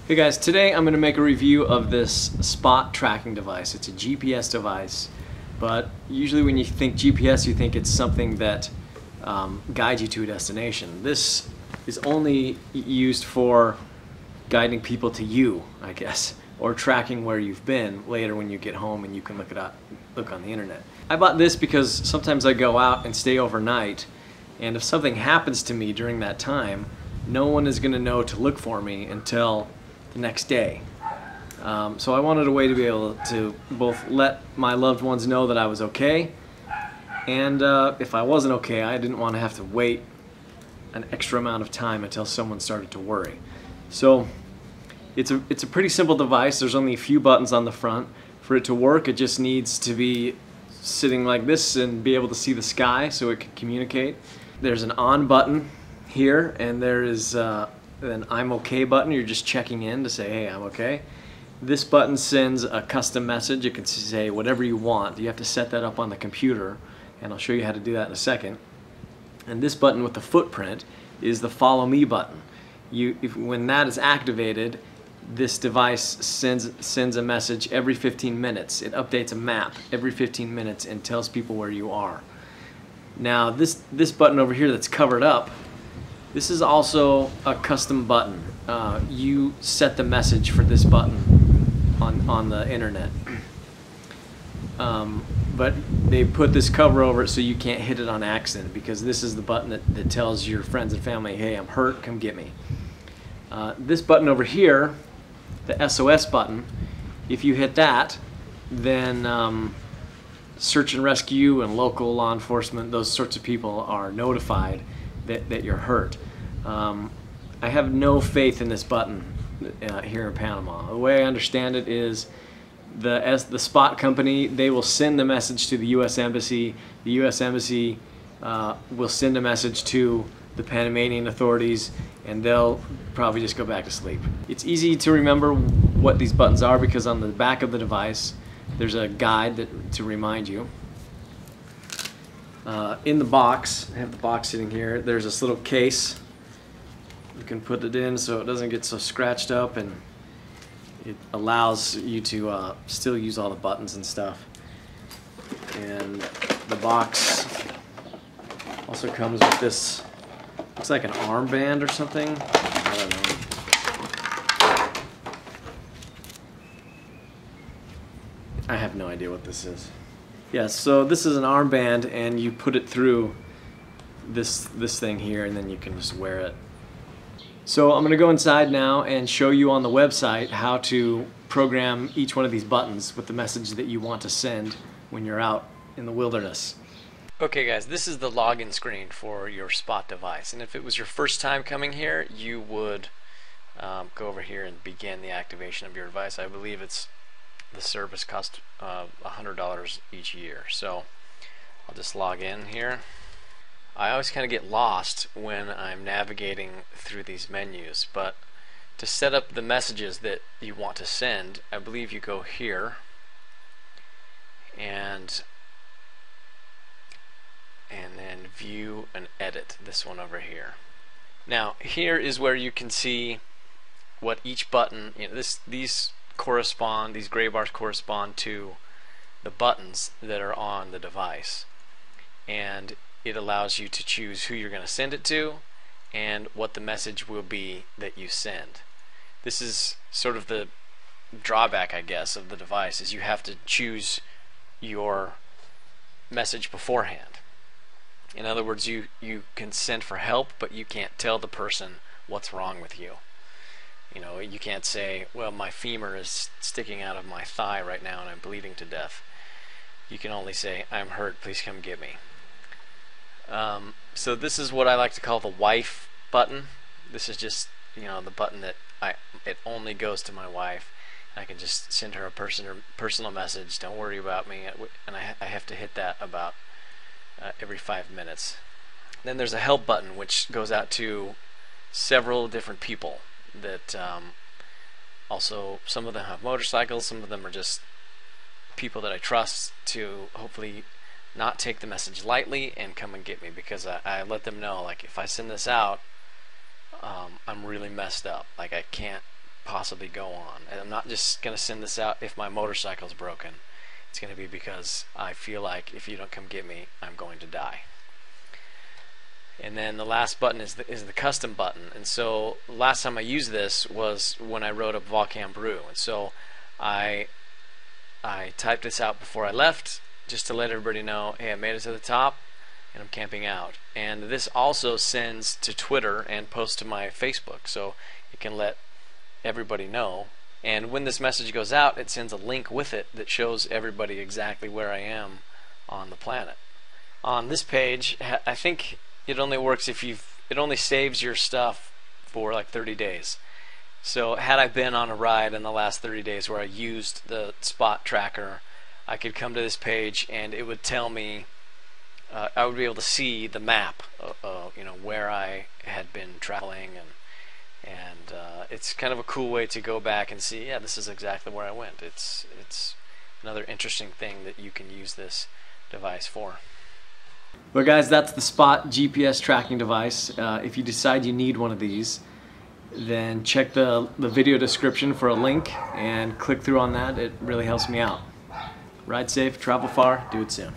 Hey guys, today I'm going to make a review of this spot tracking device. It's a GPS device, but usually when you think GPS you think it's something that guides you to a destination. This is only used for guiding people to you, I guess, or tracking where you've been later when you get home and you can look on the internet. I bought this because sometimes I go out and stay overnight, and if something happens to me during that time, no one is going to know to look for me until the next day. So I wanted a way to be able to both let my loved ones know that I was okay, and if I wasn't okay, I didn't want to have to wait an extra amount of time until someone started to worry. So it's a pretty simple device. There's only a few buttons on the front. For it to work, it just needs to be sitting like this and be able to see the sky so it can communicate. There's an on button here, and there is an I'm okay button. You're just checking in to say, hey, I'm okay. This button sends a custom message. It can say whatever you want. You have to set that up on the computer, and I'll show you how to do that in a second. And this button with the footprint is the follow me button. When that is activated, this device sends a message every 15 minutes. It updates a map every 15 minutes and tells people where you are. Now this button over here that's covered up, this is also a custom button. You set the message for this button on the internet. But they put this cover over it so you can't hit it on accident, because this is the button that tells your friends and family, hey, I'm hurt, come get me. This button over here, the SOS button, if you hit that, then search and rescue and local law enforcement, those sorts of people are notified that you're hurt. I have no faith in this button here in Panama. The way I understand it is the spot company, they will send the message to the U.S. Embassy. The U.S. Embassy will send a message to the Panamanian authorities, and they'll probably just go back to sleep. It's easy to remember what these buttons are because on the back of the device there's a guide to remind you. In the box, I have the box sitting here, there's this little case. You can put it in so it doesn't get so scratched up, and it allows you to still use all the buttons and stuff. And the box also comes with this, looks like an armband or something. I don't know. I have no idea what this is. Yeah, so this is an armband, and you put it through this thing here, and then you can just wear it. So I'm going to go inside now and show you on the website how to program each one of these buttons with the message that you want to send when you're out in the wilderness. Okay guys, this is the login screen for your Spot device, and if it was your first time coming here, you would go over here and begin the activation of your device. I believe the service costs $100 each year, so I'll just log in here. I always kind of get lost when I'm navigating through these menus, but to set up the messages that you want to send, I believe you go here and then view and edit, this one over here. Now here is where you can see what each button, these gray bars correspond to the buttons that are on the device, and it allows you to choose who you're going to send it to and what the message will be that you send. This is sort of the drawback, I guess, of the device, is you have to choose your message beforehand. In other words, you can send for help, but you can't tell the person what's wrong with you. You know, you can't say, well, my femur is sticking out of my thigh right now and I'm bleeding to death. You can only say, I'm hurt, please come get me. So this is what I like to call the wife button. This is just, the button that it only goes to my wife. I can just send her a personal message, don't worry about me, and I have to hit that about every 5 minutes. Then there's a help button, which goes out to several different people that also, some of them have motorcycles, some of them are just people that I trust to hopefully not take the message lightly and come and get me, because I let them know, like, if I send this out, I'm really messed up. Like, I can't possibly go on. And I'm not just going to send this out if my motorcycle's broken. It's going to be because I feel like if you don't come get me, I'm going to die. And then the last button is the custom button. And so last time I used this was when I wrote up Volcam Brew. And so I typed this out before I left, just to let everybody know, hey, I made it to the top and I'm camping out. And this also sends to Twitter and posts to my Facebook, so you can let everybody know. And when this message goes out, it sends a link with it that shows everybody exactly where I am on the planet. On this page, I think it only works if it only saves your stuff for like 30 days. So had I been on a ride in the last 30 days where I used the spot tracker, I could come to this page and it would tell me, I would be able to see the map, you know, where I had been traveling, and it's kind of a cool way to go back and see, yeah, this is exactly where I went. It's another interesting thing that you can use this device for. Well guys, that's the Spot GPS tracking device. If you decide you need one of these, then check the video description for a link and click through on that. It really helps me out. Ride safe, travel far, do it soon.